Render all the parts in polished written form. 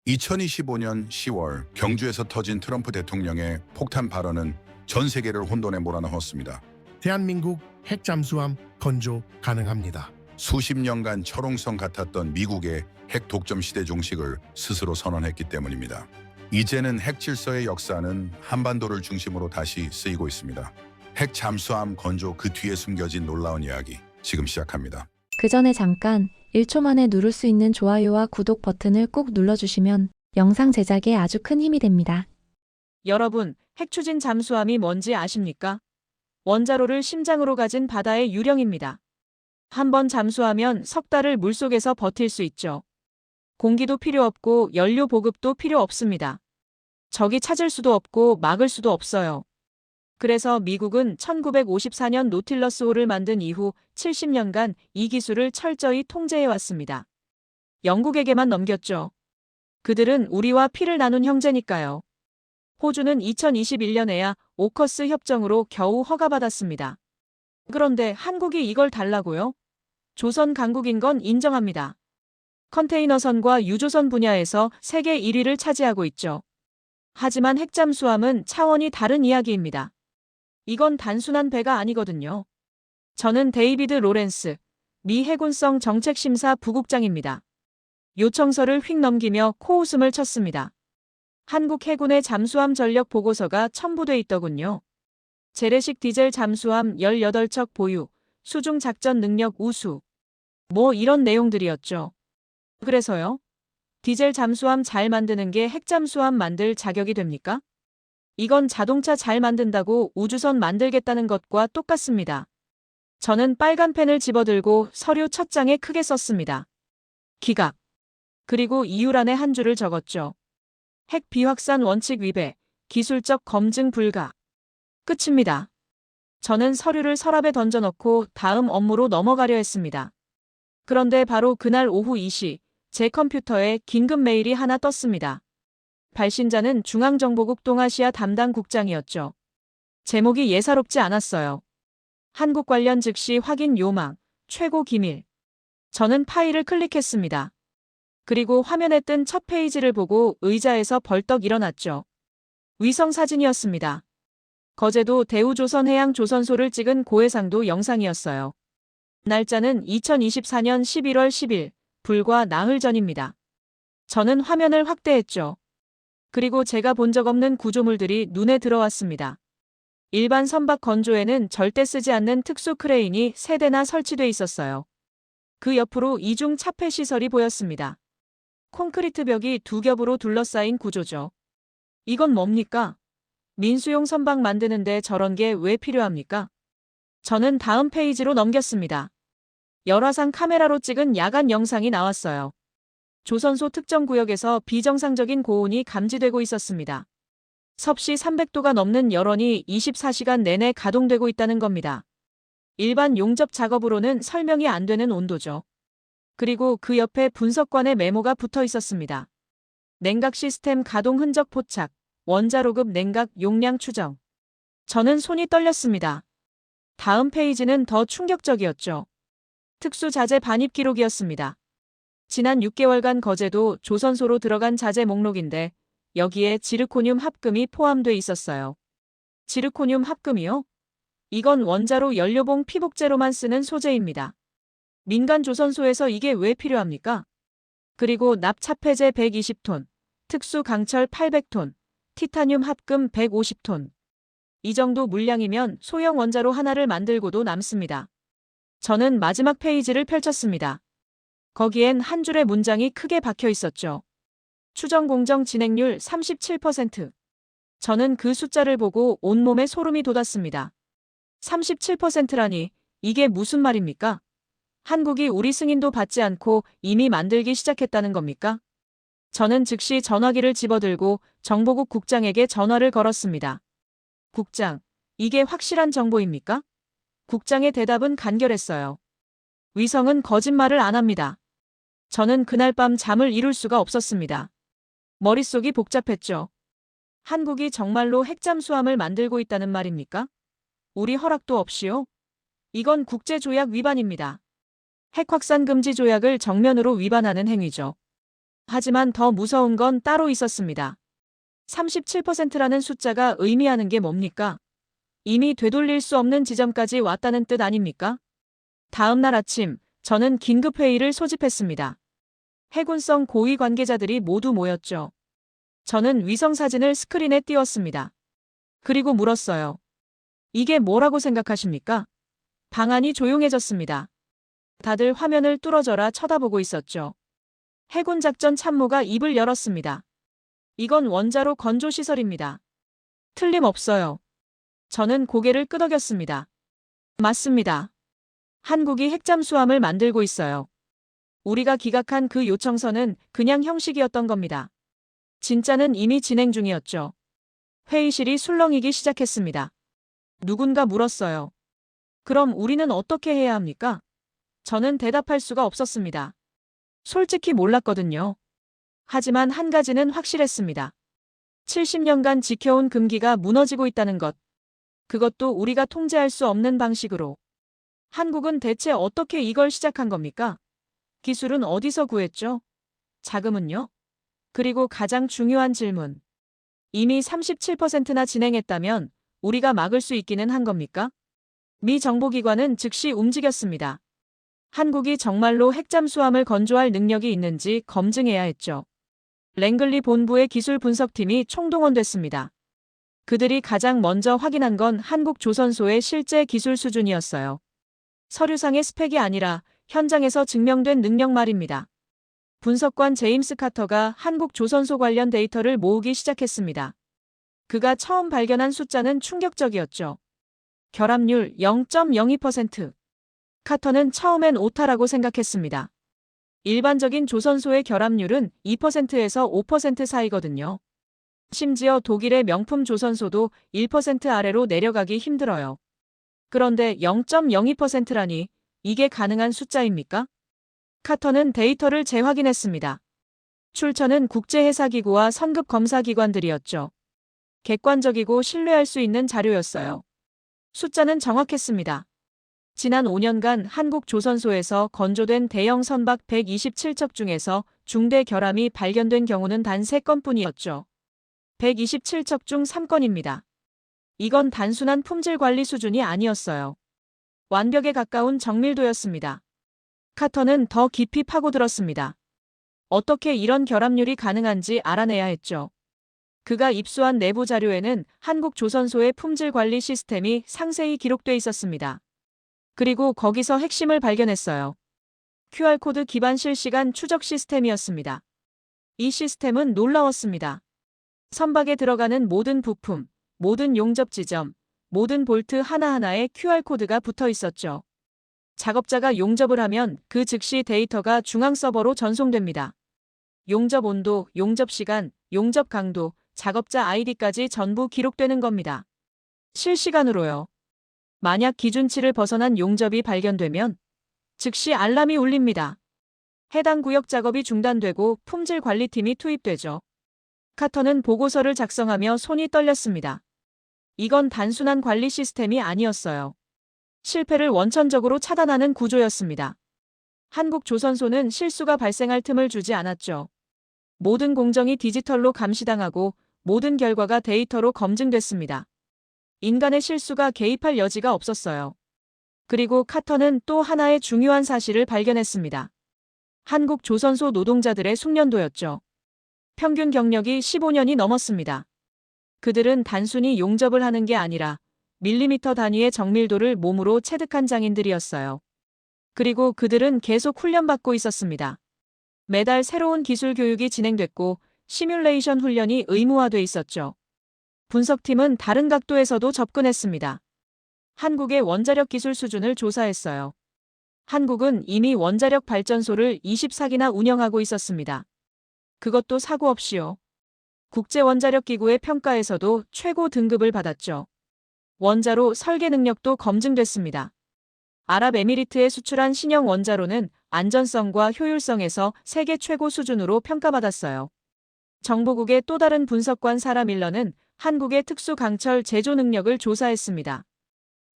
2025년 10월 경주에서 터진 트럼프 대통령의 폭탄 발언은 전 세계를 혼돈에 몰아넣었습니다. 대한민국 핵 잠수함 건조 가능합니다. 수십 년간 철옹성 같았던 미국의 핵 독점 시대 종식을 스스로 선언했기 때문입니다. 이제는 핵 질서의 역사는 한반도를 중심으로 다시 쓰이고 있습니다. 핵 잠수함 건조 그 뒤에 숨겨진 놀라운 이야기 지금 시작합니다. 그 전에 잠깐 1초 만에 누를 수 있는 좋아요와 구독 버튼을 꼭 눌러주시면 영상 제작에 아주 큰 힘이 됩니다. 여러분, 핵추진 잠수함이 뭔지 아십니까? 원자로를 심장으로 가진 바다의 유령입니다. 한번 잠수하면 석 달을 물속에서 버틸 수 있죠. 공기도 필요 없고 연료 보급도 필요 없습니다. 적이 찾을 수도 없고 막을 수도 없어요. 그래서 미국은 1954년 노틸러스호를 만든 이후 70년간 이 기술을 철저히 통제해왔습니다. 영국에게만 넘겼죠. 그들은 우리와 피를 나눈 형제니까요. 호주는 2021년에야 오커스 협정으로 겨우 허가받았습니다. 그런데 한국이 이걸 달라고요? 조선 강국인 건 인정합니다. 컨테이너선과 유조선 분야에서 세계 1위를 차지하고 있죠. 하지만 핵잠수함은 차원이 다른 이야기입니다. 이건 단순한 배가 아니거든요. 저는 데이비드 로렌스, 미 해군성 정책심사 부국장입니다. 요청서를 휙 넘기며 코웃음을 쳤습니다. 한국 해군의 잠수함 전력 보고서가 첨부돼 있더군요. 재래식 디젤 잠수함 18척 보유, 수중 작전 능력 우수. 뭐 이런 내용들이었죠. 그래서요? 디젤 잠수함 잘 만드는 게 핵잠수함 만들 자격이 됩니까? 이건 자동차 잘 만든다고 우주선 만들겠다는 것과 똑같습니다. 저는 빨간 펜을 집어들고 서류 첫 장에 크게 썼습니다. 기각. 그리고 이유란에 한 줄을 적었죠. 핵 비확산 원칙 위배, 기술적 검증 불가. 끝입니다. 저는 서류를 서랍에 던져넣고 다음 업무로 넘어가려 했습니다. 그런데 바로 그날 오후 2시, 제 컴퓨터에 긴급 메일이 하나 떴습니다. 발신자는 중앙정보국 동아시아 담당 국장이었죠. 제목이 예사롭지 않았어요. 한국 관련 즉시 확인 요망, 최고 기밀. 저는 파일을 클릭했습니다. 그리고 화면에 뜬 첫 페이지를 보고 의자에서 벌떡 일어났죠. 위성 사진이었습니다. 거제도 대우조선해양조선소를 찍은 고해상도 영상이었어요. 날짜는 2024년 11월 10일, 불과 나흘 전입니다. 저는 화면을 확대했죠. 그리고 제가 본 적 없는 구조물들이 눈에 들어왔습니다. 일반 선박 건조에는 절대 쓰지 않는 특수 크레인이 3대나 설치돼 있었어요. 그 옆으로 이중 차폐 시설이 보였습니다. 콘크리트 벽이 2겹으로 둘러싸인 구조죠. 이건 뭡니까? 민수용 선박 만드는데 저런 게 왜 필요합니까? 저는 다음 페이지로 넘겼습니다. 열화상 카메라로 찍은 야간 영상이 나왔어요. 조선소 특정 구역에서 비정상적인 고온이 감지되고 있었습니다. 섭씨 300도가 넘는 열원이 24시간 내내 가동되고 있다는 겁니다. 일반 용접 작업으로는 설명이 안 되는 온도죠. 그리고 그 옆에 분석관의 메모가 붙어 있었습니다. 냉각 시스템 가동 흔적 포착, 원자로급 냉각 용량 추정. 저는 손이 떨렸습니다. 다음 페이지는 더 충격적이었죠. 특수자재 반입 기록이었습니다. 지난 6개월간 거제도 조선소로 들어간 자재 목록인데 여기에 지르코늄 합금이 포함돼 있었어요. 지르코늄 합금이요? 이건 원자로 연료봉 피복제로만 쓰는 소재입니다. 민간 조선소에서 이게 왜 필요합니까? 그리고 납차폐제 120톤, 특수 강철 800톤, 티타늄 합금 150톤. 이 정도 물량이면 소형 원자로 하나를 만들고도 남습니다. 저는 마지막 페이지를 펼쳤습니다. 거기엔 한 줄의 문장이 크게 박혀 있었죠. 추정 공정 진행률 37%. 저는 그 숫자를 보고 온몸에 소름이 돋았습니다. 37%라니 이게 무슨 말입니까? 한국이 우리 승인도 받지 않고 이미 만들기 시작했다는 겁니까? 저는 즉시 전화기를 집어들고 정보국 국장에게 전화를 걸었습니다. 국장, 이게 확실한 정보입니까? 국장의 대답은 간결했어요. 위성은 거짓말을 안 합니다. 저는 그날 밤 잠을 이룰 수가 없었습니다. 머릿속이 복잡했죠. 한국이 정말로 핵잠수함을 만들고 있다는 말입니까? 우리 허락도 없이요? 이건 국제조약 위반입니다. 핵 확산 금지 조약을 정면으로 위반하는 행위죠. 하지만 더 무서운 건 따로 있었습니다. 37%라는 숫자가 의미하는 게 뭡니까? 이미 되돌릴 수 없는 지점까지 왔다는 뜻 아닙니까? 다음 날 아침, 저는 긴급회의를 소집했습니다. 해군성 고위 관계자들이 모두 모였죠. 저는 위성사진을 스크린에 띄웠습니다. 그리고 물었어요. 이게 뭐라고 생각하십니까? 방안이 조용해졌습니다. 다들 화면을 뚫어져라 쳐다보고 있었죠. 해군작전 참모가 입을 열었습니다. 이건 원자로 건조시설입니다. 틀림없어요. 저는 고개를 끄덕였습니다. 맞습니다. 한국이 핵잠수함을 만들고 있어요. 우리가 기각한 그 요청서는 그냥 형식이었던 겁니다. 진짜는 이미 진행 중이었죠. 회의실이 술렁이기 시작했습니다. 누군가 물었어요. 그럼 우리는 어떻게 해야 합니까? 저는 대답할 수가 없었습니다. 솔직히 몰랐거든요. 하지만 한 가지는 확실했습니다. 70년간 지켜온 금기가 무너지고 있다는 것. 그것도 우리가 통제할 수 없는 방식으로. 한국은 대체 어떻게 이걸 시작한 겁니까? 기술은 어디서 구했죠? 자금은요? 그리고 가장 중요한 질문. 이미 37%나 진행했다면 우리가 막을 수 있기는 한 겁니까? 미 정보기관은 즉시 움직였습니다. 한국이 정말로 핵잠수함을 건조할 능력이 있는지 검증해야 했죠. 랭글리 본부의 기술 분석팀이 총동원됐습니다. 그들이 가장 먼저 확인한 건 한국 조선소의 실제 기술 수준이었어요. 서류상의 스펙이 아니라 현장에서 증명된 능력 말입니다. 분석관 제임스 카터가 한국 조선소 관련 데이터를 모으기 시작했습니다. 그가 처음 발견한 숫자는 충격적이었죠. 결합률 0.02%. 카터는 처음엔 오타라고 생각했습니다. 일반적인 조선소의 결합률은 2%에서 5% 사이거든요. 심지어 독일의 명품 조선소도 1% 아래로 내려가기 힘들어요. 그런데 0.02%라니 이게 가능한 숫자입니까? 카터는 데이터를 재확인했습니다. 출처는 국제해사기구와 선급검사기관들이었죠. 객관적이고 신뢰할 수 있는 자료였어요. 숫자는 정확했습니다. 지난 5년간 한국 조선소에서 건조된 대형 선박 127척 중에서 중대 결함이 발견된 경우는 단 3건뿐이었죠. 127척 중 3건입니다. 이건 단순한 품질 관리 수준이 아니었어요. 완벽에 가까운 정밀도였습니다. 카터는 더 깊이 파고들었습니다. 어떻게 이런 결합률이 가능한지 알아내야 했죠. 그가 입수한 내부 자료에는 한국 조선소의 품질 관리 시스템이 상세히 기록돼 있었습니다. 그리고 거기서 핵심을 발견했어요. QR코드 기반 실시간 추적 시스템이었습니다. 이 시스템은 놀라웠습니다. 선박에 들어가는 모든 부품, 모든 용접 지점, 모든 볼트 하나하나에 QR코드가 붙어 있었죠. 작업자가 용접을 하면 그 즉시 데이터가 중앙 서버로 전송됩니다. 용접 온도, 용접 시간, 용접 강도, 작업자 아이디까지 전부 기록되는 겁니다. 실시간으로요. 만약 기준치를 벗어난 용접이 발견되면 즉시 알람이 울립니다. 해당 구역 작업이 중단되고 품질 관리팀이 투입되죠. 카터는 보고서를 작성하며 손이 떨렸습니다. 이건 단순한 관리 시스템이 아니었어요. 실패를 원천적으로 차단하는 구조였습니다. 한국 조선소는 실수가 발생할 틈을 주지 않았죠. 모든 공정이 디지털로 감시당하고 모든 결과가 데이터로 검증됐습니다. 인간의 실수가 개입할 여지가 없었어요. 그리고 카터는 또 하나의 중요한 사실을 발견했습니다. 한국 조선소 노동자들의 숙련도였죠. 평균 경력이 15년이 넘었습니다. 그들은 단순히 용접을 하는 게 아니라 밀리미터 단위의 정밀도를 몸으로 체득한 장인들이었어요. 그리고 그들은 계속 훈련받고 있었습니다. 매달 새로운 기술 교육이 진행됐고 시뮬레이션 훈련이 의무화돼 있었죠. 분석팀은 다른 각도에서도 접근했습니다. 한국의 원자력 기술 수준을 조사했어요. 한국은 이미 원자력 발전소를 24기나 운영하고 있었습니다. 그것도 사고 없이요. 국제원자력기구의 평가에서도 최고 등급을 받았죠. 원자로 설계 능력도 검증됐습니다. 아랍에미리트에 수출한 신형 원자로는 안전성과 효율성에서 세계 최고 수준으로 평가받았어요. 정보국의 또 다른 분석관 사라 밀러는 한국의 특수 강철 제조 능력을 조사했습니다.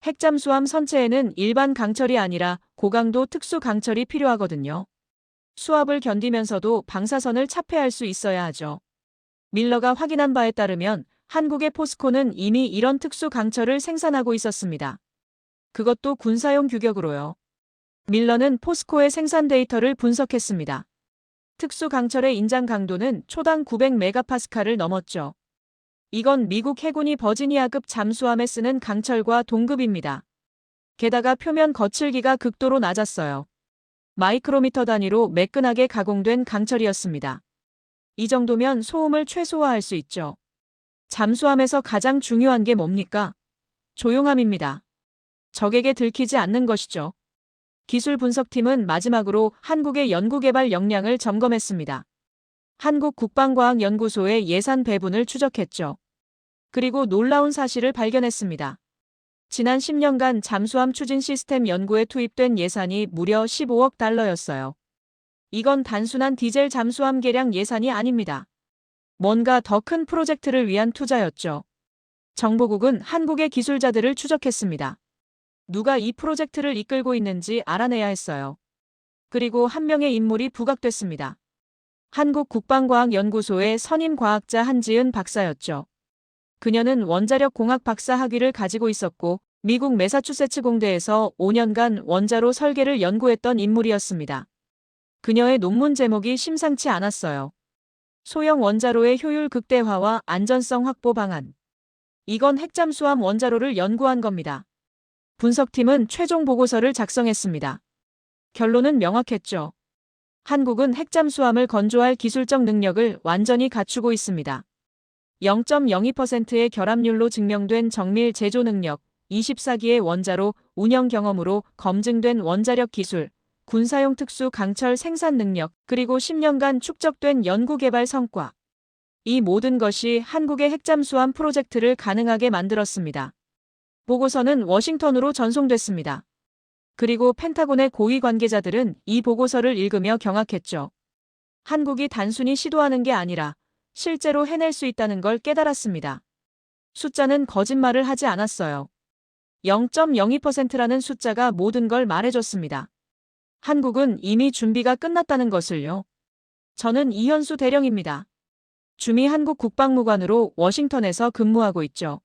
핵잠수함 선체에는 일반 강철이 아니라 고강도 특수 강철이 필요하거든요. 수압을 견디면서도 방사선을 차폐할 수 있어야 하죠. 밀러가 확인한 바에 따르면 한국의 포스코는 이미 이런 특수 강철을 생산하고 있었습니다. 그것도 군사용 규격으로요. 밀러는 포스코의 생산 데이터를 분석했습니다. 특수 강철의 인장 강도는 초당 900메가파스칼을 넘었죠. 이건 미국 해군이 버지니아급 잠수함에 쓰는 강철과 동급입니다. 게다가 표면 거칠기가 극도로 낮았어요. 마이크로미터 단위로 매끈하게 가공된 강철이었습니다. 이 정도면 소음을 최소화할 수 있죠. 잠수함에서 가장 중요한 게 뭡니까? 조용함입니다. 적에게 들키지 않는 것이죠. 기술 분석팀은 마지막으로 한국의 연구개발 역량을 점검했습니다. 한국국방과학연구소의 예산 배분을 추적했죠. 그리고 놀라운 사실을 발견했습니다. 지난 10년간 잠수함 추진 시스템 연구에 투입된 예산이 무려 15억 달러였어요. 이건 단순한 디젤 잠수함 개량 예산이 아닙니다. 뭔가 더 큰 프로젝트를 위한 투자였죠. 정보국은 한국의 기술자들을 추적했습니다. 누가 이 프로젝트를 이끌고 있는지 알아내야 했어요. 그리고 한 명의 인물이 부각됐습니다. 한국국방과학연구소의 선임 과학자 한지은 박사였죠. 그녀는 원자력 공학 박사 학위를 가지고 있었고 미국 매사추세츠 공대에서 5년간 원자로 설계를 연구했던 인물이었습니다. 그녀의 논문 제목이 심상치 않았어요. 소형 원자로의 효율 극대화와 안전성 확보 방안. 이건 핵잠수함 원자로를 연구한 겁니다. 분석팀은 최종 보고서를 작성했습니다. 결론은 명확했죠. 한국은 핵잠수함을 건조할 기술적 능력을 완전히 갖추고 있습니다. 0.02%의 결합률로 증명된 정밀 제조 능력, 24기의 원자로 운영 경험으로 검증된 원자력 기술, 군사용 특수 강철 생산 능력, 그리고 10년간 축적된 연구개발 성과. 이 모든 것이 한국의 핵잠수함 프로젝트를 가능하게 만들었습니다. 보고서는 워싱턴으로 전송됐습니다. 그리고 펜타곤의 고위 관계자들은 이 보고서를 읽으며 경악했죠. 한국이 단순히 시도하는 게 아니라 실제로 해낼 수 있다는 걸 깨달았습니다. 숫자는 거짓말을 하지 않았어요. 0.02%라는 숫자가 모든 걸 말해줬습니다. 한국은 이미 준비가 끝났다는 것을요. 저는 이현수 대령입니다. 주미 한국 국방무관으로 워싱턴에서 근무하고 있죠.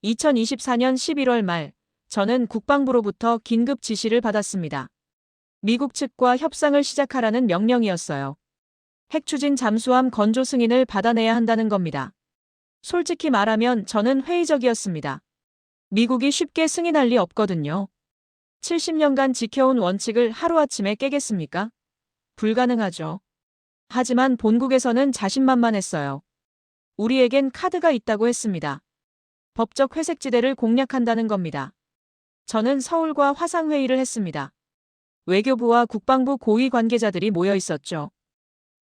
2024년 11월 말, 저는 국방부로부터 긴급 지시를 받았습니다. 미국 측과 협상을 시작하라는 명령이었어요. 핵추진 잠수함 건조 승인을 받아내야 한다는 겁니다. 솔직히 말하면 저는 회의적이었습니다. 미국이 쉽게 승인할 리 없거든요. 70년간 지켜온 원칙을 하루아침에 깨겠습니까? 불가능하죠. 하지만 본국에서는 자신만만했어요. 우리에겐 카드가 있다고 했습니다. 법적 회색지대를 공략한다는 겁니다. 저는 서울과 화상회의를 했습니다. 외교부와 국방부 고위 관계자들이 모여 있었죠.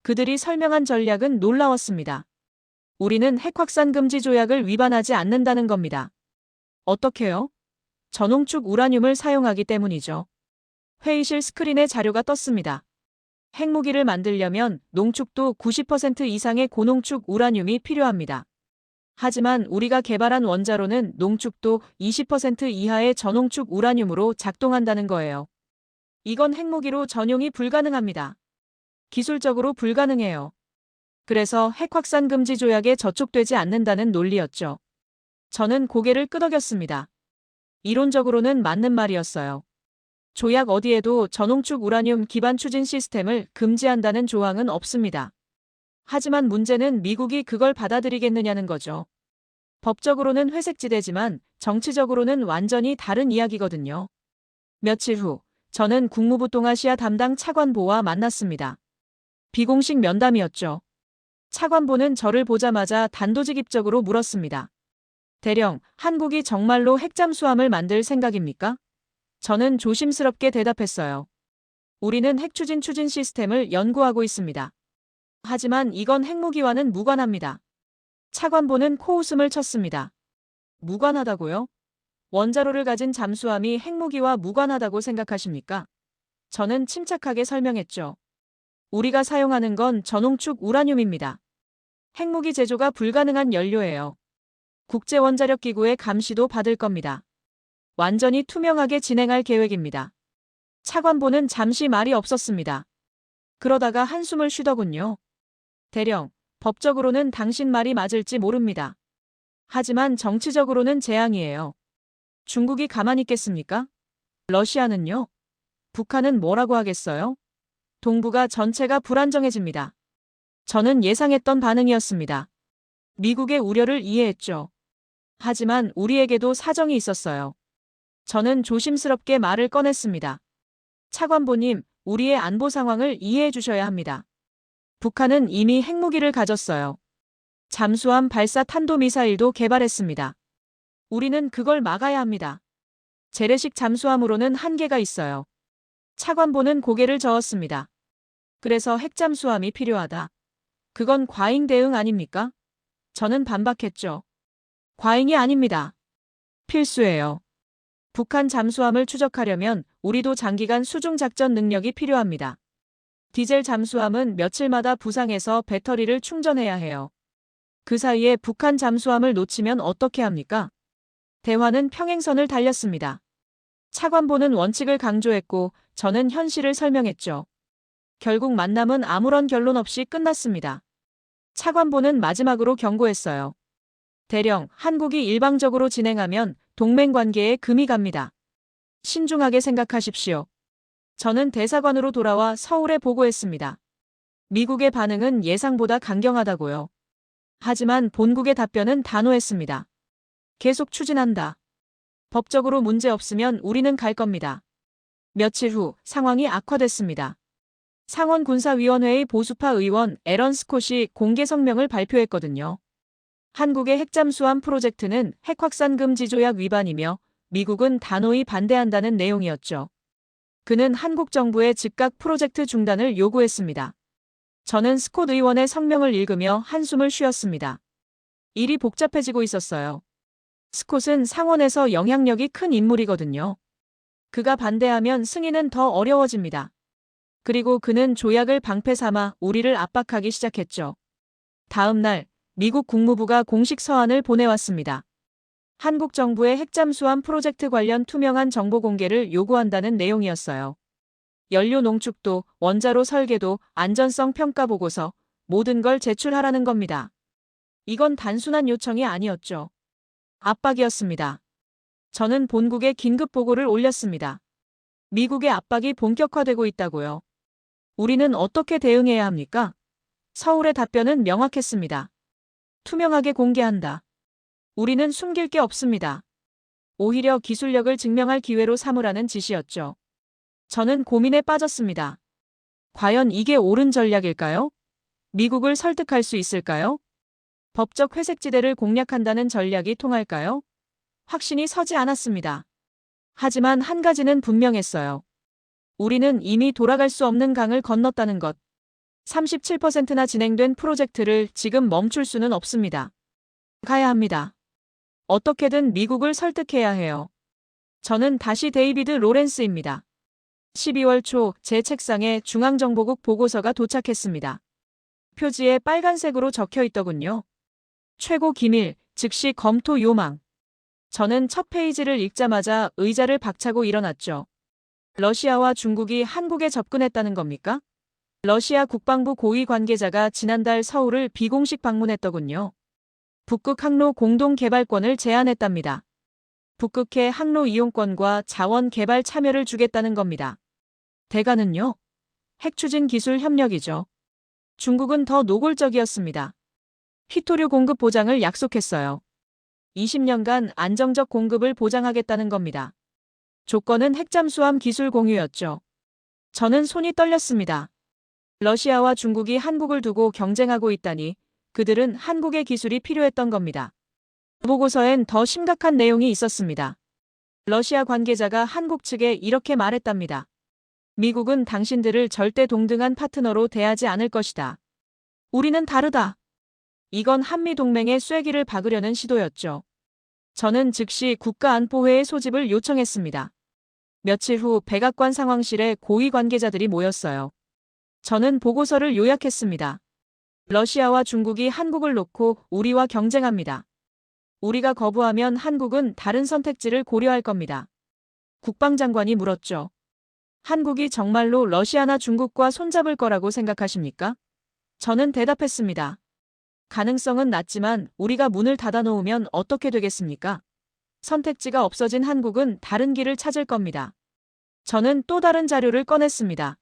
그들이 설명한 전략은 놀라웠습니다. 우리는 핵확산 금지 조약을 위반하지 않는다는 겁니다. 어떻게요? 전홍축 우라늄을 사용하기 때문이죠. 회의실 스크린에 자료가 떴습니다. 핵무기를 만들려면 농축도 90% 이상의 고농축 우라늄이 필요합니다. 하지만 우리가 개발한 원자로는 농축도 20% 이하의 저농축 우라늄으로 작동한다는 거예요. 이건 핵무기로 전용이 불가능합니다. 기술적으로 불가능해요. 그래서 핵확산 금지 조약에 저촉되지 않는다는 논리였죠. 저는 고개를 끄덕였습니다. 이론적으로는 맞는 말이었어요. 조약 어디에도 저농축 우라늄 기반 추진 시스템을 금지한다는 조항은 없습니다. 하지만 문제는 미국이 그걸 받아들이겠느냐는 거죠. 법적으로는 회색지대지만 정치적으로는 완전히 다른 이야기거든요. 며칠 후, 저는 국무부 동아시아 담당 차관보와 만났습니다. 비공식 면담이었죠. 차관보는 저를 보자마자 단도직입적으로 물었습니다. 대령, 한국이 정말로 핵잠수함을 만들 생각입니까? 저는 조심스럽게 대답했어요. 우리는 핵추진 추진 시스템을 연구하고 있습니다. 하지만 이건 핵무기와는 무관합니다. 차관보는 코웃음을 쳤습니다. 무관하다고요? 원자로를 가진 잠수함이 핵무기와 무관하다고 생각하십니까? 저는 침착하게 설명했죠. 우리가 사용하는 건 저농축 우라늄입니다. 핵무기 제조가 불가능한 연료예요. 국제원자력기구의 감시도 받을 겁니다. 완전히 투명하게 진행할 계획입니다. 차관보는 잠시 말이 없었습니다. 그러다가 한숨을 쉬더군요. 대령, 법적으로는 당신 말이 맞을지 모릅니다. 하지만 정치적으로는 재앙이에요. 중국이 가만히 있겠습니까? 러시아는요? 북한은 뭐라고 하겠어요? 동북아 전체가 불안정해집니다. 저는 예상했던 반응이었습니다. 미국의 우려를 이해했죠. 하지만 우리에게도 사정이 있었어요. 저는 조심스럽게 말을 꺼냈습니다. 차관보님, 우리의 안보 상황을 이해해 주셔야 합니다. 북한은 이미 핵무기를 가졌어요. 잠수함 발사 탄도미사일도 개발했습니다. 우리는 그걸 막아야 합니다. 재래식 잠수함으로는 한계가 있어요. 차관보는 고개를 저었습니다. 그래서 핵잠수함이 필요하다. 그건 과잉 대응 아닙니까? 저는 반박했죠. 과잉이 아닙니다. 필수예요. 북한 잠수함을 추적하려면 우리도 장기간 수중작전 능력이 필요합니다. 디젤 잠수함은 며칠마다 부상해서 배터리를 충전해야 해요. 그 사이에 북한 잠수함을 놓치면 어떻게 합니까? 대화는 평행선을 달렸습니다. 차관보는 원칙을 강조했고 저는 현실을 설명했죠. 결국 만남은 아무런 결론 없이 끝났습니다. 차관보는 마지막으로 경고했어요. 대령, 한국이 일방적으로 진행하면 동맹 관계에 금이 갑니다. 신중하게 생각하십시오. 저는 대사관으로 돌아와 서울에 보고했습니다. 미국의 반응은 예상보다 강경하다고요. 하지만 본국의 답변은 단호했습니다. 계속 추진한다. 법적으로 문제 없으면 우리는 갈 겁니다. 며칠 후 상황이 악화됐습니다. 상원군사위원회의 보수파 의원 에런 스콧이 공개 성명을 발표했거든요. 한국의 핵잠수함 프로젝트는 핵확산 금지 조약 위반이며 미국은 단호히 반대한다는 내용이었죠. 그는 한국 정부의 즉각 프로젝트 중단을 요구했습니다. 저는 스콧 의원의 성명을 읽으며 한숨을 쉬었습니다. 일이 복잡해지고 있었어요. 스콧은 상원에서 영향력이 큰 인물이거든요. 그가 반대하면 승인은 더 어려워집니다. 그리고 그는 조약을 방패 삼아 우리를 압박하기 시작했죠. 다음 날 미국 국무부가 공식 서한을 보내왔습니다. 한국 정부의 핵잠수함 프로젝트 관련 투명한 정보 공개를 요구한다는 내용이었어요. 연료 농축도, 원자로 설계도, 안전성 평가 보고서 모든 걸 제출하라는 겁니다. 이건 단순한 요청이 아니었죠. 압박이었습니다. 저는 본국에 긴급 보고를 올렸습니다. 미국의 압박이 본격화되고 있다고요. 우리는 어떻게 대응해야 합니까? 서울의 답변은 명확했습니다. 투명하게 공개한다. 우리는 숨길 게 없습니다. 오히려 기술력을 증명할 기회로 삼으라는 지시였죠. 저는 고민에 빠졌습니다. 과연 이게 옳은 전략일까요? 미국을 설득할 수 있을까요? 법적 회색지대를 공략한다는 전략이 통할까요? 확신이 서지 않았습니다. 하지만 한 가지는 분명했어요. 우리는 이미 돌아갈 수 없는 강을 건넜다는 것. 37%나 진행된 프로젝트를 지금 멈출 수는 없습니다. 가야 합니다. 어떻게든 미국을 설득해야 해요. 저는 다시 데이비드 로렌스입니다. 12월 초 제 책상에 중앙정보국 보고서가 도착했습니다. 표지에 빨간색으로 적혀 있더군요. 최고 기밀, 즉시 검토 요망. 저는 첫 페이지를 읽자마자 의자를 박차고 일어났죠. 러시아와 중국이 한국에 접근했다는 겁니까? 러시아 국방부 고위 관계자가 지난달 서울을 비공식 방문했더군요. 북극 항로 공동 개발권을 제안했답니다. 북극해 항로 이용권과 자원 개발 참여를 주겠다는 겁니다. 대가는요? 핵추진 기술 협력이죠. 중국은 더 노골적이었습니다. 휘토류 공급 보장을 약속했어요. 20년간 안정적 공급을 보장하겠다는 겁니다. 조건은 핵잠수함 기술 공유였죠. 저는 손이 떨렸습니다. 러시아와 중국이 한국을 두고 경쟁하고 있다니 그들은 한국의 기술이 필요했던 겁니다. 보고서엔 더 심각한 내용이 있었습니다. 러시아 관계자가 한국 측에 이렇게 말했답니다. 미국은 당신들을 절대 동등한 파트너로 대하지 않을 것이다. 우리는 다르다. 이건 한미동맹의 쐐기를 박으려는 시도였죠. 저는 즉시 국가안보회의 소집을 요청했습니다. 며칠 후 백악관 상황실에 고위 관계자들이 모였어요. 저는 보고서를 요약했습니다. 러시아와 중국이 한국을 놓고 우리와 경쟁합니다. 우리가 거부하면 한국은 다른 선택지를 고려할 겁니다. 국방장관이 물었죠. 한국이 정말로 러시아나 중국과 손잡을 거라고 생각하십니까? 저는 대답했습니다. 가능성은 낮지만 우리가 문을 닫아 놓으면 어떻게 되겠습니까? 선택지가 없어진 한국은 다른 길을 찾을 겁니다. 저는 또 다른 자료를 꺼냈습니다.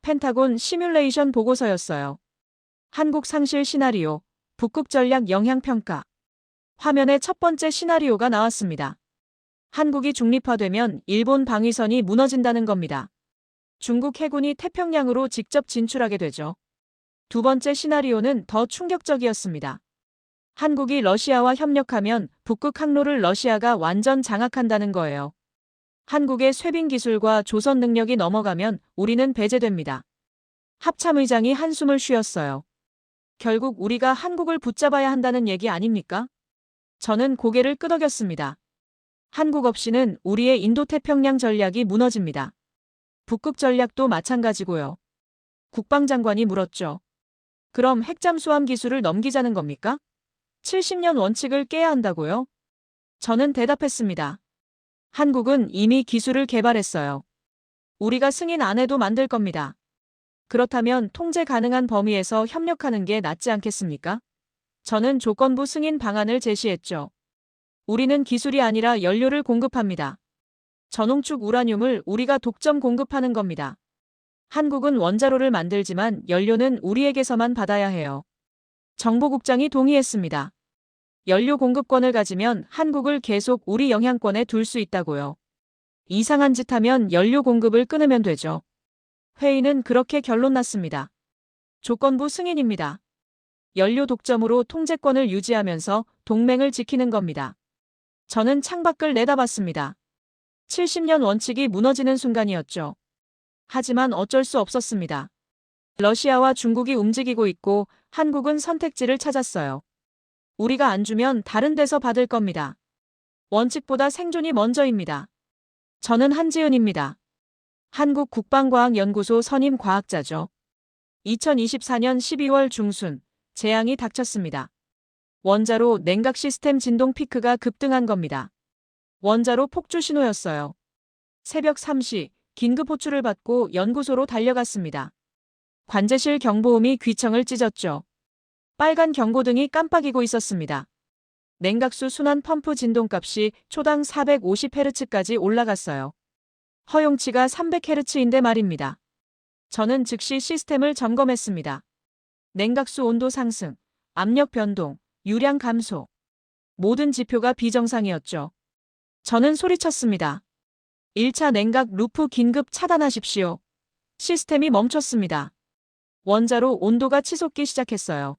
펜타곤 시뮬레이션 보고서였어요. 한국 상실 시나리오, 북극 전략 영향 평가. 화면에 첫 번째 시나리오가 나왔습니다. 한국이 중립화되면 일본 방위선이 무너진다는 겁니다. 중국 해군이 태평양으로 직접 진출하게 되죠. 두 번째 시나리오는 더 충격적이었습니다. 한국이 러시아와 협력하면 북극 항로를 러시아가 완전 장악한다는 거예요. 한국의 쇄빙 기술과 조선 능력이 넘어가면 우리는 배제됩니다. 합참의장이 한숨을 쉬었어요. 결국 우리가 한국을 붙잡아야 한다는 얘기 아닙니까? 저는 고개를 끄덕였습니다. 한국 없이는 우리의 인도태평양 전략이 무너집니다. 북극 전략도 마찬가지고요. 국방장관이 물었죠. 그럼 핵잠수함 기술을 넘기자는 겁니까? 70년 원칙을 깨야 한다고요? 저는 대답했습니다. 한국은 이미 기술을 개발했어요. 우리가 승인 안 해도 만들 겁니다. 그렇다면 통제 가능한 범위에서 협력하는 게 낫지 않겠습니까? 저는 조건부 승인 방안을 제시했죠. 우리는 기술이 아니라 연료를 공급합니다. 전홍축 우라늄을 우리가 독점 공급하는 겁니다. 한국은 원자로를 만들지만 연료는 우리에게서만 받아야 해요. 정보국장이 동의했습니다. 연료 공급권을 가지면 한국을 계속 우리 영향권에 둘 수 있다고요. 이상한 짓 하면 연료 공급을 끊으면 되죠. 회의는 그렇게 결론 났습니다. 조건부 승인입니다. 연료 독점으로 통제권을 유지하면서 동맹을 지키는 겁니다. 저는 창밖을 내다봤습니다. 70년 원칙이 무너지는 순간이었죠. 하지만 어쩔 수 없었습니다. 러시아와 중국이 움직이고 있고 한국은 선택지를 찾았어요. 우리가 안 주면 다른 데서 받을 겁니다. 원칙보다 생존이 먼저입니다. 저는 한지은입니다. 한국국방과학연구소 선임 과학자죠. 2024년 12월 중순, 재앙이 닥쳤습니다. 원자로 냉각 시스템 진동 피크가 급등한 겁니다. 원자로 폭주 신호였어요. 새벽 3시, 긴급 호출을 받고 연구소로 달려갔습니다. 관제실 경보음이 귀청을 찢었죠. 빨간 경고등이 깜빡이고 있었습니다. 냉각수 순환 펌프 진동값이 초당 450Hz까지 올라갔어요. 허용치가 300Hz인데 말입니다. 저는 즉시 시스템을 점검했습니다. 냉각수 온도 상승, 압력 변동, 유량 감소. 모든 지표가 비정상이었죠. 저는 소리쳤습니다. 1차 냉각 루프 긴급 차단하십시오. 시스템이 멈췄습니다. 원자로 온도가 치솟기 시작했어요.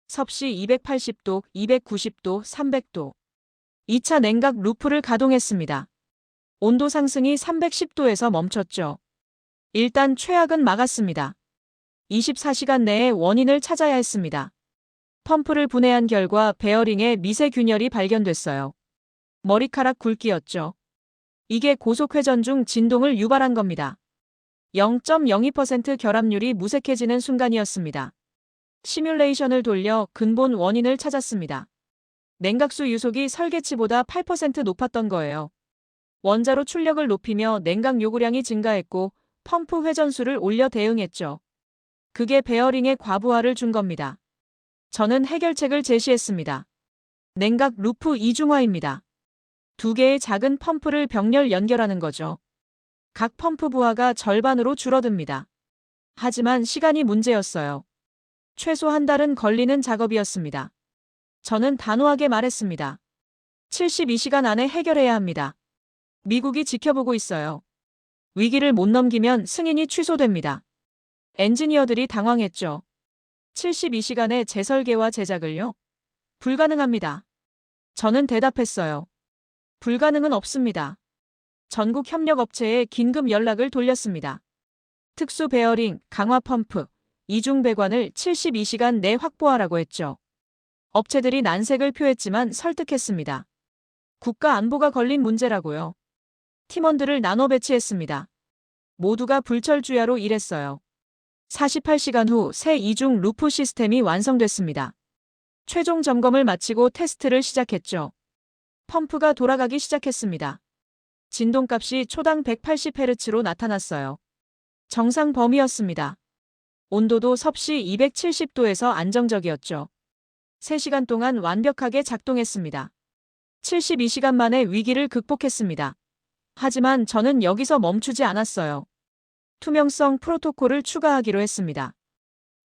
섭씨 280도, 290도, 300도. 2차 냉각 루프를 가동했습니다. 온도 상승이 310도에서 멈췄죠. 일단 최악은 막았습니다. 24시간 내에 원인을 찾아야 했습니다. 펌프를 분해한 결과 베어링에 미세 균열이 발견됐어요. 머리카락 굵기였죠. 이게 고속회전 중 진동을 유발한 겁니다. 0.02% 결합률이 무색해지는 순간이었습니다. 시뮬레이션을 돌려 근본 원인을 찾았습니다. 냉각수 유속이 설계치보다 8% 높았던 거예요. 원자로 출력을 높이며 냉각 요구량이 증가했고 펌프 회전수를 올려 대응했죠. 그게 베어링의 과부하를 준 겁니다. 저는 해결책을 제시했습니다. 냉각 루프 이중화입니다. 두 개의 작은 펌프를 병렬 연결하는 거죠. 각 펌프 부하가 절반으로 줄어듭니다. 하지만 시간이 문제였어요. 최소 한 달은 걸리는 작업이었습니다. 저는 단호하게 말했습니다. 72시간 안에 해결해야 합니다. 미국이 지켜보고 있어요. 위기를 못 넘기면 승인이 취소됩니다. 엔지니어들이 당황했죠. 72시간의 재설계와 제작을요? 불가능합니다. 저는 대답했어요. 불가능은 없습니다. 전국 협력업체에 긴급 연락을 돌렸습니다. 특수 베어링, 강화 펌프, 이중 배관을 72시간 내 확보하라고 했죠. 업체들이 난색을 표했지만 설득했습니다. 국가 안보가 걸린 문제라고요. 팀원들을 나눠 배치했습니다. 모두가 불철주야로 일했어요. 48시간 후 새 이중 루프 시스템이 완성됐습니다. 최종 점검을 마치고 테스트를 시작했죠. 펌프가 돌아가기 시작했습니다. 진동값이 초당 180Hz로 나타났어요. 정상 범위였습니다. 온도도 섭씨 270도에서 안정적이었죠. 3시간 동안 완벽하게 작동했습니다. 72시간 만에 위기를 극복했습니다. 하지만 저는 여기서 멈추지 않았어요. 투명성 프로토콜을 추가하기로 했습니다.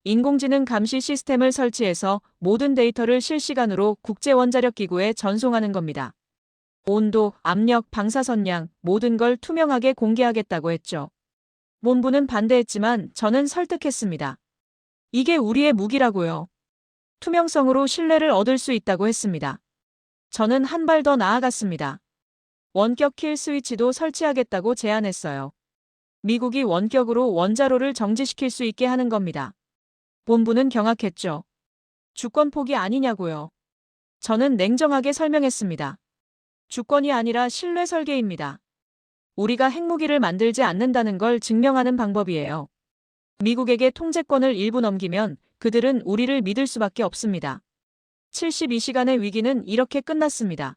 인공지능 감시 시스템을 설치해서 모든 데이터를 실시간으로 국제원자력기구에 전송하는 겁니다. 온도, 압력, 방사선량, 모든 걸 투명하게 공개하겠다고 했죠. 본부는 반대했지만 저는 설득했습니다. 이게 우리의 무기라고요. 투명성으로 신뢰를 얻을 수 있다고 했습니다. 저는 한 발 더 나아갔습니다. 원격 킬 스위치도 설치하겠다고 제안했어요. 미국이 원격으로 원자로를 정지시킬 수 있게 하는 겁니다. 본부는 경악했죠. 주권 포기 아니냐고요. 저는 냉정하게 설명했습니다. 주권이 아니라 신뢰 설계입니다. 우리가 핵무기를 만들지 않는다는 걸 증명하는 방법이에요. 미국에게 통제권을 일부 넘기면 그들은 우리를 믿을 수밖에 없습니다. 72시간의 위기는 이렇게 끝났습니다.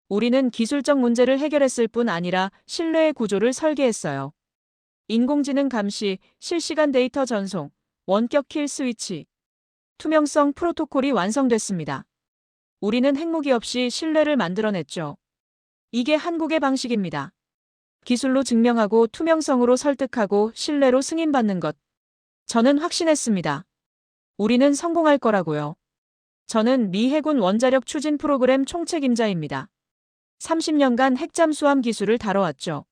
우리는 기술적 문제를 해결했을 뿐 아니라 신뢰의 구조를 설계했어요. 인공지능 감시, 실시간 데이터 전송, 원격 킬 스위치, 투명성 프로토콜이 완성됐습니다. 우리는 핵무기 없이 신뢰를 만들어냈죠. 이게 한국의 방식입니다. 기술로 증명하고 투명성으로 설득하고 신뢰로 승인받는 것. 저는 확신했습니다. 우리는 성공할 거라고요. 저는 미 해군 원자력 추진 프로그램 총책임자입니다. 30년간 핵잠수함 기술을 다뤄왔죠.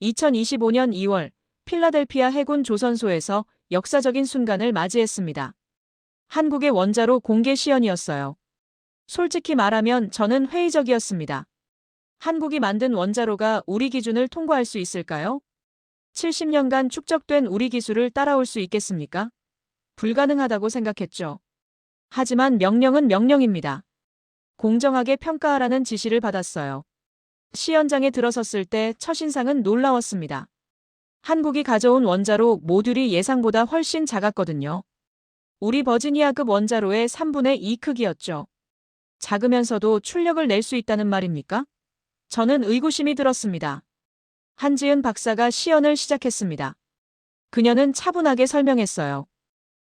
2025년 2월 필라델피아 해군 조선소에서 역사적인 순간을 맞이했습니다. 한국의 원자로 공개 시연이었어요. 솔직히 말하면 저는 회의적이었습니다. 한국이 만든 원자로가 우리 기준을 통과할 수 있을까요? 70년간 축적된 우리 기술을 따라올 수 있겠습니까? 불가능하다고 생각했죠. 하지만 명령은 명령입니다. 공정하게 평가하라는 지시를 받았어요. 시연장에 들어섰을 때 첫인상은 놀라웠습니다. 한국이 가져온 원자로 모듈이 예상보다 훨씬 작았거든요. 우리 버지니아급 원자로의 3분의 2 크기였죠. 작으면서도 출력을 낼 수 있다는 말입니까? 저는 의구심이 들었습니다. 한지은 박사가 시연을 시작했습니다. 그녀는 차분하게 설명했어요.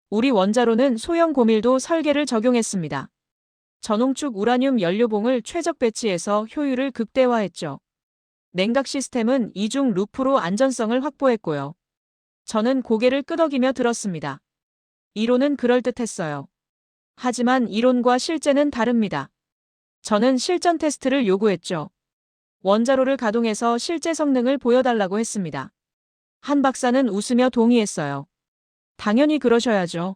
우리 원자로는 소형 고밀도 설계를 적용했습니다. 전홍축 우라늄 연료봉을 최적 배치해서 효율을 극대화했죠. 냉각 시스템은 이중 루프로 안전성을 확보했고요. 저는 고개를 끄덕이며 들었습니다. 이론은 그럴듯했어요. 하지만 이론과 실제는 다릅니다. 저는 실전 테스트를 요구했죠. 원자로를 가동해서 실제 성능을 보여달라고 했습니다. 한 박사는 웃으며 동의했어요. 당연히 그러셔야죠.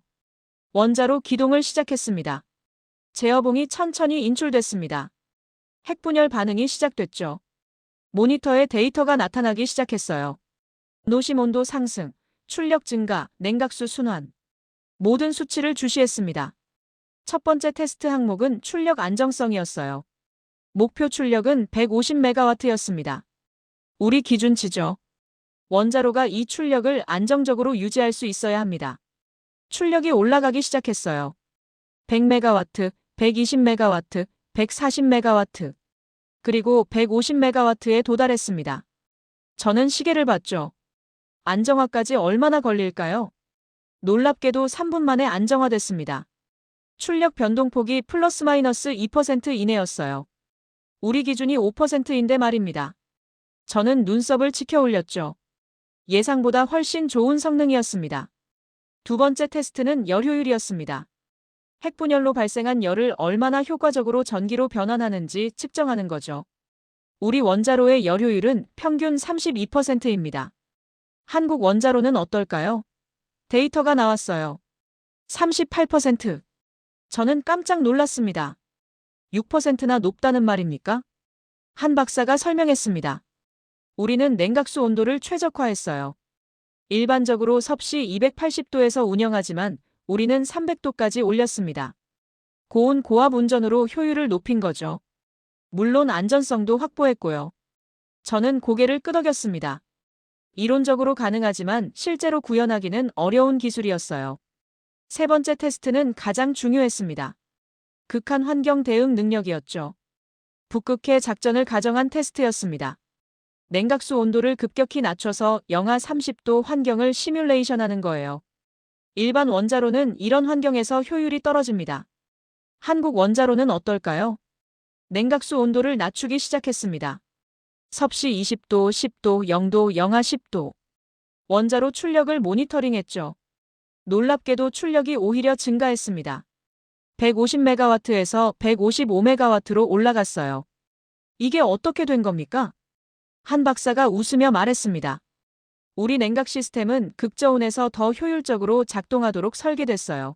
원자로 기동을 시작했습니다. 제어봉이 천천히 인출됐습니다. 핵분열 반응이 시작됐죠. 모니터에 데이터가 나타나기 시작했어요. 노심 온도 상승, 출력 증가, 냉각수 순환. 모든 수치를 주시했습니다. 첫 번째 테스트 항목은 출력 안정성이었어요. 목표 출력은 150메가와트였습니다. 우리 기준치죠. 원자로가 이 출력을 안정적으로 유지할 수 있어야 합니다. 출력이 올라가기 시작했어요. 100메가와트, 120메가와트, 140메가와트, 그리고 150메가와트에 도달했습니다. 저는 시계를 봤죠. 안정화까지 얼마나 걸릴까요? 놀랍게도 3분 만에 안정화됐습니다. 출력 변동폭이 플러스 마이너스 2% 이내였어요. 우리 기준이 5%인데 말입니다. 저는 눈썹을 치켜 올렸죠. 예상보다 훨씬 좋은 성능이었습니다. 두 번째 테스트는 열 효율이었습니다. 핵분열로 발생한 열을 얼마나 효과적으로 전기로 변환하는지 측정하는 거죠. 우리 원자로의 열 효율은 평균 32%입니다. 한국 원자로는 어떨까요? 데이터가 나왔어요. 38%. 저는 깜짝 놀랐습니다. 6%나 높다는 말입니까? 한 박사가 설명했습니다. 우리는 냉각수 온도를 최적화했어요. 일반적으로 섭씨 280도에서 운영하지만 우리는 300도까지 올렸습니다. 고온 고압 운전으로 효율을 높인 거죠. 물론 안전성도 확보했고요. 저는 고개를 끄덕였습니다. 이론적으로 가능하지만 실제로 구현하기는 어려운 기술이었어요. 세 번째 테스트는 가장 중요했습니다. 극한 환경 대응 능력이었죠. 북극해 작전을 가정한 테스트였습니다. 냉각수 온도를 급격히 낮춰서 영하 30도 환경을 시뮬레이션하는 거예요. 일반 원자로는 이런 환경에서 효율이 떨어집니다. 한국 원자로는 어떨까요? 냉각수 온도를 낮추기 시작했습니다. 섭씨 20도, 10도, 0도, 영하 10도. 원자로 출력을 모니터링했죠. 놀랍게도 출력이 오히려 증가했습니다. 150메가와트에서 155메가와트로 올라갔어요. 이게 어떻게 된 겁니까? 한 박사가 웃으며 말했습니다. 우리 냉각 시스템은 극저온에서 더 효율적으로 작동하도록 설계됐어요.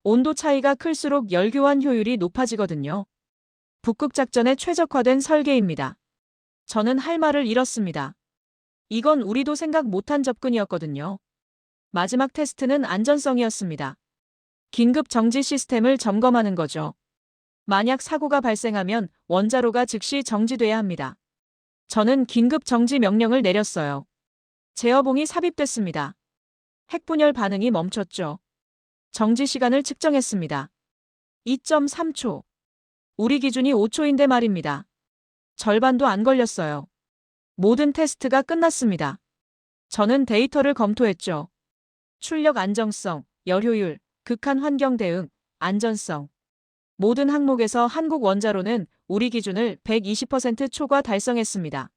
온도 차이가 클수록 열교환 효율이 높아지거든요. 북극 작전에 최적화된 설계입니다. 저는 할 말을 잃었습니다. 이건 우리도 생각 못한 접근이었거든요. 마지막 테스트는 안전성이었습니다. 긴급 정지 시스템을 점검하는 거죠. 만약 사고가 발생하면 원자로가 즉시 정지돼야 합니다. 저는 긴급 정지 명령을 내렸어요. 제어봉이 삽입됐습니다. 핵분열 반응이 멈췄죠. 정지 시간을 측정했습니다. 2.3초. 우리 기준이 5초인데 말입니다. 절반도 안 걸렸어요. 모든 테스트가 끝났습니다. 저는 데이터를 검토했죠. 출력 안정성, 열효율, 극한 환경 대응, 안전성. 모든 항목에서 한국 원자로는 우리 기준을 120% 초과 달성했습니다.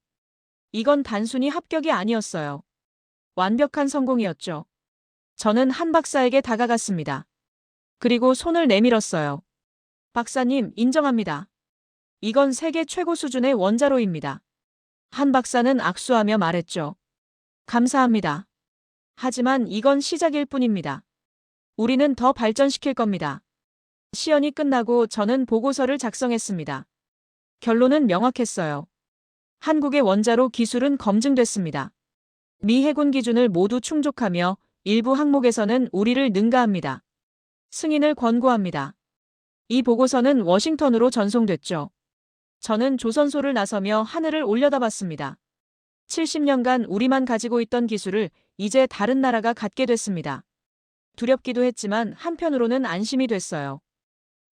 이건 단순히 합격이 아니었어요. 완벽한 성공이었죠. 저는 한 박사에게 다가갔습니다. 그리고 손을 내밀었어요. 박사님, 인정합니다. 이건 세계 최고 수준의 원자로입니다. 한 박사는 악수하며 말했죠. 감사합니다. 하지만 이건 시작일 뿐입니다. 우리는 더 발전시킬 겁니다. 시연이 끝나고 저는 보고서를 작성했습니다. 결론은 명확했어요. 한국의 원자로 기술은 검증됐습니다. 미 해군 기준을 모두 충족하며 일부 항목에서는 우리를 능가합니다. 승인을 권고합니다. 이 보고서는 워싱턴으로 전송됐죠. 저는 조선소를 나서며 하늘을 올려다봤습니다. 70년간 우리만 가지고 있던 기술을 이제 다른 나라가 갖게 됐습니다. 두렵기도 했지만 한편으로는 안심이 됐어요.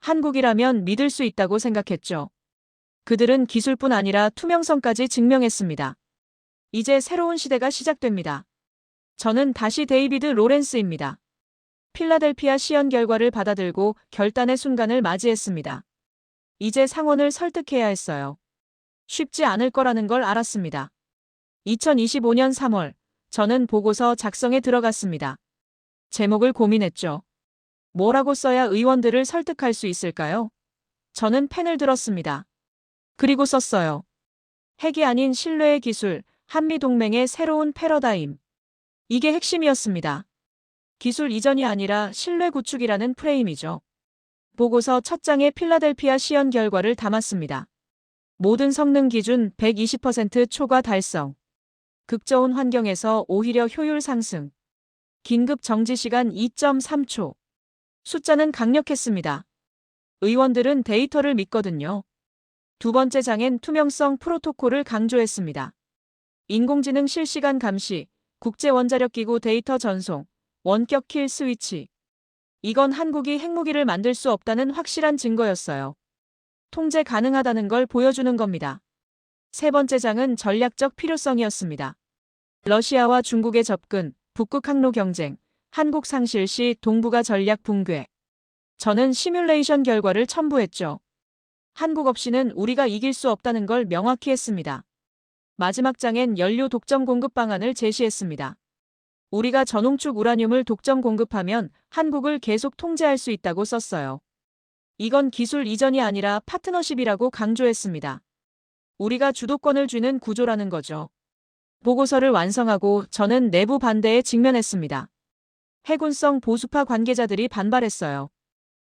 한국이라면 믿을 수 있다고 생각했죠. 그들은 기술뿐 아니라 투명성까지 증명했습니다. 이제 새로운 시대가 시작됩니다. 저는 다시 데이비드 로렌스입니다. 필라델피아 시연 결과를 받아들고 결단의 순간을 맞이했습니다. 이제 상원을 설득해야 했어요. 쉽지 않을 거라는 걸 알았습니다. 2025년 3월, 저는 보고서 작성에 들어갔습니다. 제목을 고민했죠. 뭐라고 써야 의원들을 설득할 수 있을까요? 저는 펜을 들었습니다. 그리고 썼어요. 핵이 아닌 신뢰의 기술, 한미동맹의 새로운 패러다임. 이게 핵심이었습니다. 기술 이전이 아니라 신뢰 구축이라는 프레임이죠. 보고서 첫 장에 필라델피아 시연 결과를 담았습니다. 모든 성능 기준 120% 초과 달성. 극저온 환경에서 오히려 효율 상승. 긴급 정지 시간 2.3초. 숫자는 강력했습니다. 의원들은 데이터를 믿거든요. 두 번째 장엔 투명성 프로토콜을 강조했습니다. 인공지능 실시간 감시, 국제원자력기구 데이터 전송, 원격 킬 스위치. 이건 한국이 핵무기를 만들 수 없다는 확실한 증거였어요. 통제 가능하다는 걸 보여주는 겁니다. 세 번째 장은 전략적 필요성이었습니다. 러시아와 중국의 접근, 북극 항로 경쟁, 한국 상실 시 동북아 전략 붕괴. 저는 시뮬레이션 결과를 첨부했죠. 한국 없이는 우리가 이길 수 없다는 걸 명확히 했습니다. 마지막 장엔 연료 독점 공급 방안을 제시했습니다. 우리가 전홍축 우라늄을 독점 공급하면 한국을 계속 통제할 수 있다고 썼어요. 이건 기술 이전이 아니라 파트너십이라고 강조했습니다. 우리가 주도권을 쥐는 구조라는 거죠. 보고서를 완성하고 저는 내부 반대에 직면했습니다. 해군성 보수파 관계자들이 반발했어요.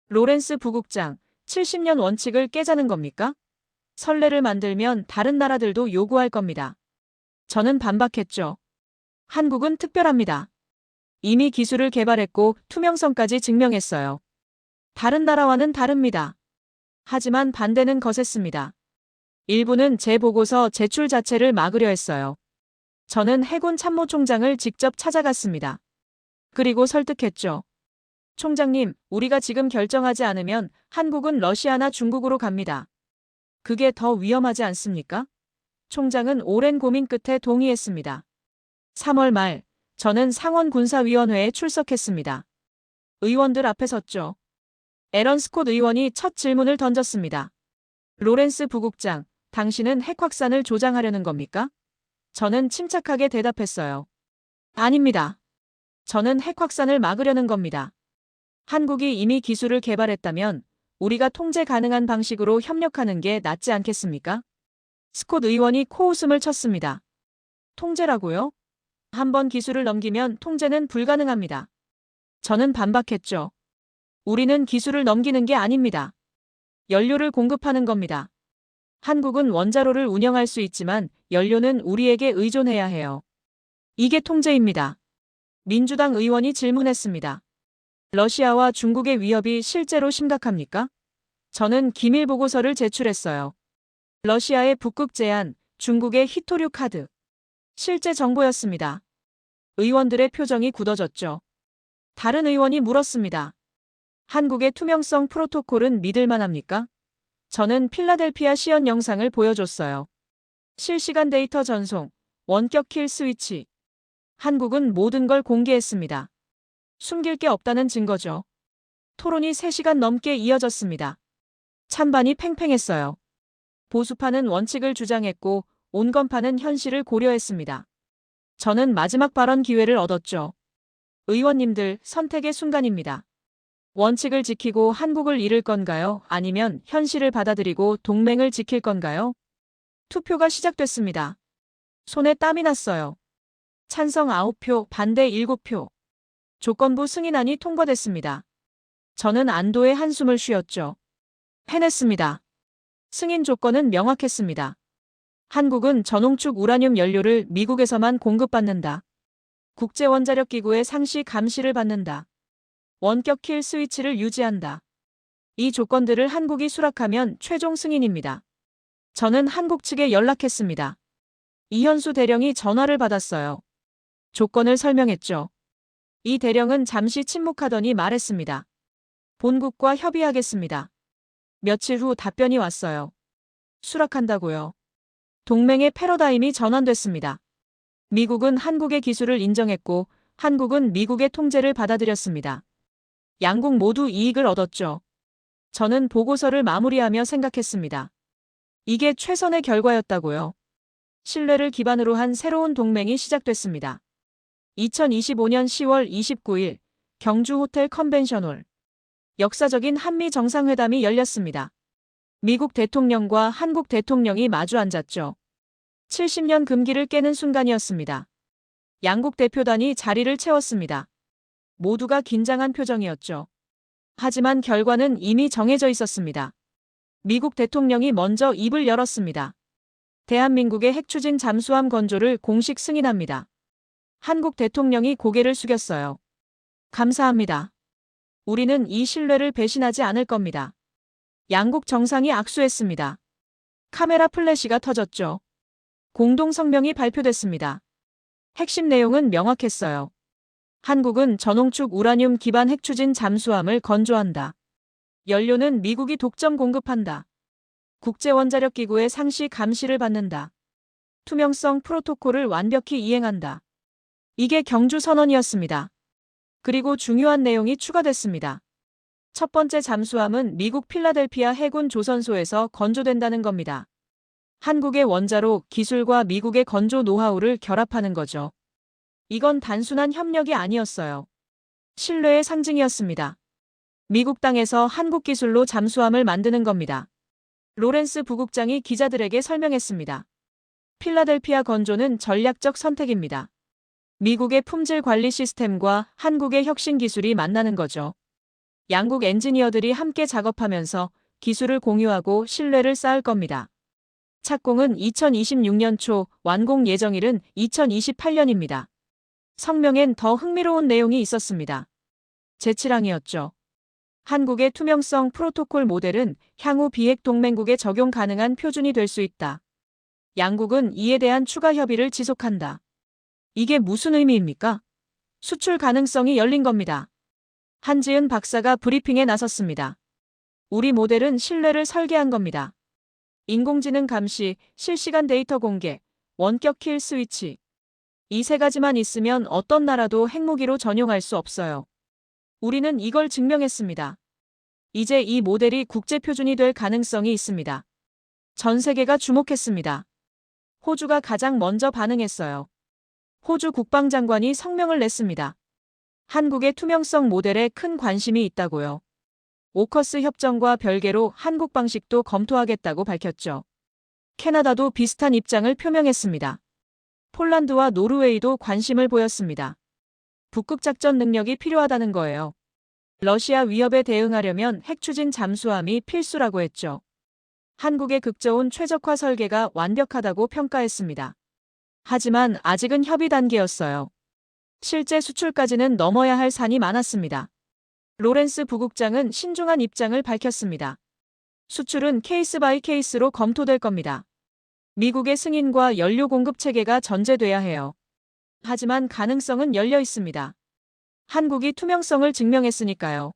로렌스 부국장, 70년 원칙을 깨자는 겁니까? 선례를 만들면 다른 나라들도 요구할 겁니다. 저는 반박했죠. 한국은 특별합니다. 이미 기술을 개발했고 투명성까지 증명했어요. 다른 나라와는 다릅니다. 하지만 반대는 거셌습니다. 일부는 제 보고서 제출 자체를 막으려 했어요. 저는 해군 참모총장을 직접 찾아갔습니다. 그리고 설득했죠. 총장님, 우리가 지금 결정하지 않으면 한국은 러시아나 중국으로 갑니다. 그게 더 위험하지 않습니까? 총장은 오랜 고민 끝에 동의했습니다. 3월 말, 저는 상원군사위원회에 출석했습니다. 의원들 앞에 섰죠. 에런 스콧 의원이 첫 질문을 던졌습니다. 로렌스 부국장, 당신은 핵 확산을 조장하려는 겁니까? 저는 침착하게 대답했어요. 아닙니다. 저는 핵 확산을 막으려는 겁니다. 한국이 이미 기술을 개발했다면 우리가 통제 가능한 방식으로 협력하는 게 낫지 않겠습니까? 스콧 의원이 코웃음을 쳤습니다. 통제라고요? 한번 기술을 넘기면 통제는 불가능합니다. 저는 반박했죠. 우리는 기술을 넘기는 게 아닙니다. 연료를 공급하는 겁니다. 한국은 원자로를 운영할 수 있지만 연료는 우리에게 의존해야 해요. 이게 통제입니다. 민주당 의원이 질문했습니다. 러시아와 중국의 위협이 실제로 심각합니까? 저는 기밀 보고서를 제출했어요. 러시아의 북극 제한, 중국의 히토류 카드. 실제 정보였습니다. 의원들의 표정이 굳어졌죠. 다른 의원이 물었습니다. 한국의 투명성 프로토콜은 믿을 만합니까? 저는 필라델피아 시연 영상을 보여줬어요. 실시간 데이터 전송, 원격 킬 스위치. 한국은 모든 걸 공개했습니다. 숨길 게 없다는 증거죠. 토론이 3시간 넘게 이어졌습니다. 찬반이 팽팽했어요. 보수파는 원칙을 주장했고 온건파는 현실을 고려했습니다. 저는 마지막 발언 기회를 얻었죠. 의원님들, 선택의 순간입니다. 원칙을 지키고 한국을 잃을 건가요? 아니면 현실을 받아들이고 동맹을 지킬 건가요? 투표가 시작됐습니다. 손에 땀이 났어요. 찬성 9표, 반대 7표. 조건부 승인안이 통과됐습니다. 저는 안도의 한숨을 쉬었죠. 해냈습니다. 승인 조건은 명확했습니다. 한국은 전홍축 우라늄 연료를 미국에서만 공급받는다. 국제원자력기구의 상시 감시를 받는다. 원격 킬 스위치를 유지한다. 이 조건들을 한국이 수락하면 최종 승인입니다. 저는 한국 측에 연락했습니다. 이현수 대령이 전화를 받았어요. 조건을 설명했죠. 이 대령은 잠시 침묵하더니 말했습니다. 본국과 협의하겠습니다. 며칠 후 답변이 왔어요. 수락한다고요. 동맹의 패러다임이 전환됐습니다. 미국은 한국의 기술을 인정했고 한국은 미국의 통제를 받아들였습니다. 양국 모두 이익을 얻었죠. 저는 보고서를 마무리하며 생각했습니다. 이게 최선의 결과였다고요. 신뢰를 기반으로 한 새로운 동맹이 시작됐습니다. 2025년 10월 29일 경주 호텔 컨벤션홀. 역사적인 한미 정상회담이 열렸습니다. 미국 대통령과 한국 대통령이 마주 앉았죠. 70년 금기를 깨는 순간이었습니다. 양국 대표단이 자리를 채웠습니다. 모두가 긴장한 표정이었죠. 하지만 결과는 이미 정해져 있었습니다. 미국 대통령이 먼저 입을 열었습니다. 대한민국의 핵추진 잠수함 건조를 공식 승인합니다. 한국 대통령이 고개를 숙였어요. 감사합니다. 우리는 이 신뢰를 배신하지 않을 겁니다. 양국 정상이 악수했습니다. 카메라 플래시가 터졌죠. 공동성명이 발표됐습니다. 핵심 내용은 명확했어요. 한국은 전홍축 우라늄 기반 핵추진 잠수함을 건조한다. 연료는 미국이 독점 공급한다. 국제원자력기구의 상시 감시를 받는다. 투명성 프로토콜을 완벽히 이행한다. 이게 경주선언이었습니다. 그리고 중요한 내용이 추가됐습니다. 첫 번째 잠수함은 미국 필라델피아 해군 조선소에서 건조된다는 겁니다. 한국의 원자로 기술과 미국의 건조 노하우를 결합하는 거죠. 이건 단순한 협력이 아니었어요. 신뢰의 상징이었습니다. 미국 땅에서 한국 기술로 잠수함을 만드는 겁니다. 로렌스 부국장이 기자들에게 설명했습니다. 필라델피아 건조는 전략적 선택입니다. 미국의 품질 관리 시스템과 한국의 혁신 기술이 만나는 거죠. 양국 엔지니어들이 함께 작업하면서 기술을 공유하고 신뢰를 쌓을 겁니다. 착공은 2026년 초, 완공 예정일은 2028년입니다. 성명엔 더 흥미로운 내용이 있었습니다. 제7항이었죠. 한국의 투명성 프로토콜 모델은 향후 비핵 동맹국에 적용 가능한 표준이 될 수 있다. 양국은 이에 대한 추가 협의를 지속한다. 이게 무슨 의미입니까? 수출 가능성이 열린 겁니다. 한지은 박사가 브리핑에 나섰습니다. 우리 모델은 신뢰를 설계한 겁니다. 인공지능 감시, 실시간 데이터 공개, 원격 킬 스위치. 이 세 가지만 있으면 어떤 나라도 핵무기로 전용할 수 없어요. 우리는 이걸 증명했습니다. 이제 이 모델이 국제 표준이 될 가능성이 있습니다. 전 세계가 주목했습니다. 호주가 가장 먼저 반응했어요. 호주 국방장관이 성명을 냈습니다. 한국의 투명성 모델에 큰 관심이 있다고요. 오커스 협정과 별개로 한국 방식도 검토하겠다고 밝혔죠. 캐나다도 비슷한 입장을 표명했습니다. 폴란드와 노르웨이도 관심을 보였습니다. 북극작전 능력이 필요하다는 거예요. 러시아 위협에 대응하려면 핵추진 잠수함이 필수라고 했죠. 한국의 극저온 최적화 설계가 완벽하다고 평가했습니다. 하지만 아직은 협의 단계였어요. 실제 수출까지는 넘어야 할 산이 많았습니다. 로렌스 부국장은 신중한 입장을 밝혔습니다. 수출은 케이스 바이 케이스로 검토될 겁니다. 미국의 승인과 연료 공급 체계가 전제돼야 해요. 하지만 가능성은 열려 있습니다. 한국이 투명성을 증명했으니까요.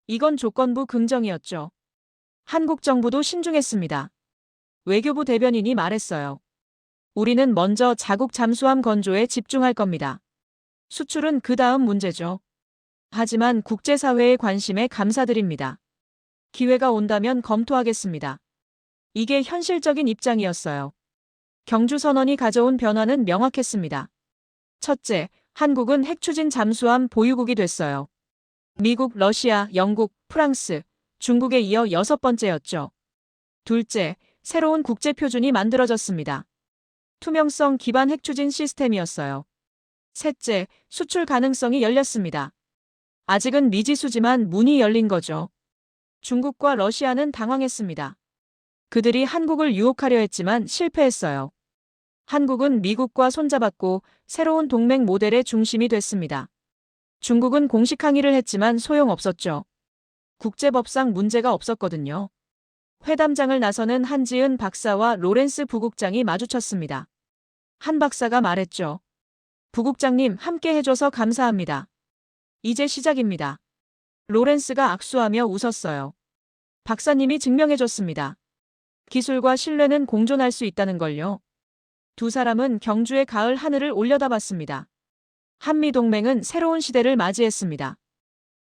이건 조건부 긍정이었죠. 한국 정부도 신중했습니다. 외교부 대변인이 말했어요. 우리는 먼저 자국 잠수함 건조에 집중할 겁니다. 수출은 그 다음 문제죠. 하지만 국제사회의 관심에 감사드립니다. 기회가 온다면 검토하겠습니다. 이게 현실적인 입장이었어요. 경주선언이 가져온 변화는 명확했습니다. 첫째, 한국은 핵추진 잠수함 보유국이 됐어요. 미국, 러시아, 영국, 프랑스, 중국에 이어 6번째였죠. 둘째, 새로운 국제 표준이 만들어졌습니다. 투명성 기반 핵추진 시스템이었어요. 셋째, 수출 가능성이 열렸습니다. 아직은 미지수지만 문이 열린 거죠. 중국과 러시아는 당황했습니다. 그들이 한국을 유혹하려 했지만 실패했어요. 한국은 미국과 손잡았고 새로운 동맹 모델의 중심이 됐습니다. 중국은 공식 항의를 했지만 소용없었죠. 국제법상 문제가 없었거든요. 회담장을 나서는 한지은 박사와 로렌스 부국장이 마주쳤습니다. 한 박사가 말했죠. 부국장님, 함께 해줘서 감사합니다. 이제 시작입니다. 로렌스가 악수하며 웃었어요. 박사님이 증명해줬습니다. 기술과 신뢰는 공존할 수 있다는 걸요. 두 사람은 경주의 가을 하늘을 올려다봤습니다. 한미동맹은 새로운 시대를 맞이했습니다.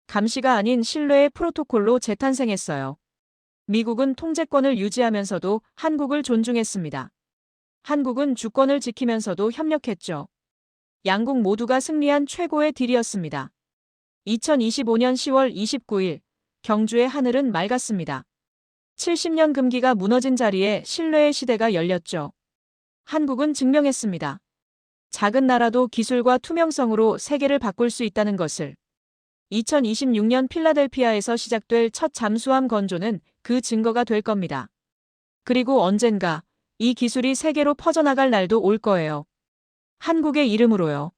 감시가 아닌 신뢰의 프로토콜로 재탄생했어요. 미국은 통제권을 유지하면서도 한국을 존중했습니다. 한국은 주권을 지키면서도 협력했죠. 양국 모두가 승리한 최고의 딜이었습니다. 2025년 10월 29일, 경주의 하늘은 맑았습니다. 70년 금기가 무너진 자리에 신뢰의 시대가 열렸죠. 한국은 증명했습니다. 작은 나라도 기술과 투명성으로 세계를 바꿀 수 있다는 것을. 2026년 필라델피아에서 시작될 첫 잠수함 건조는 그 증거가 될 겁니다. 그리고 언젠가 이 기술이 세계로 퍼져나갈 날도 올 거예요. 한국의 이름으로요.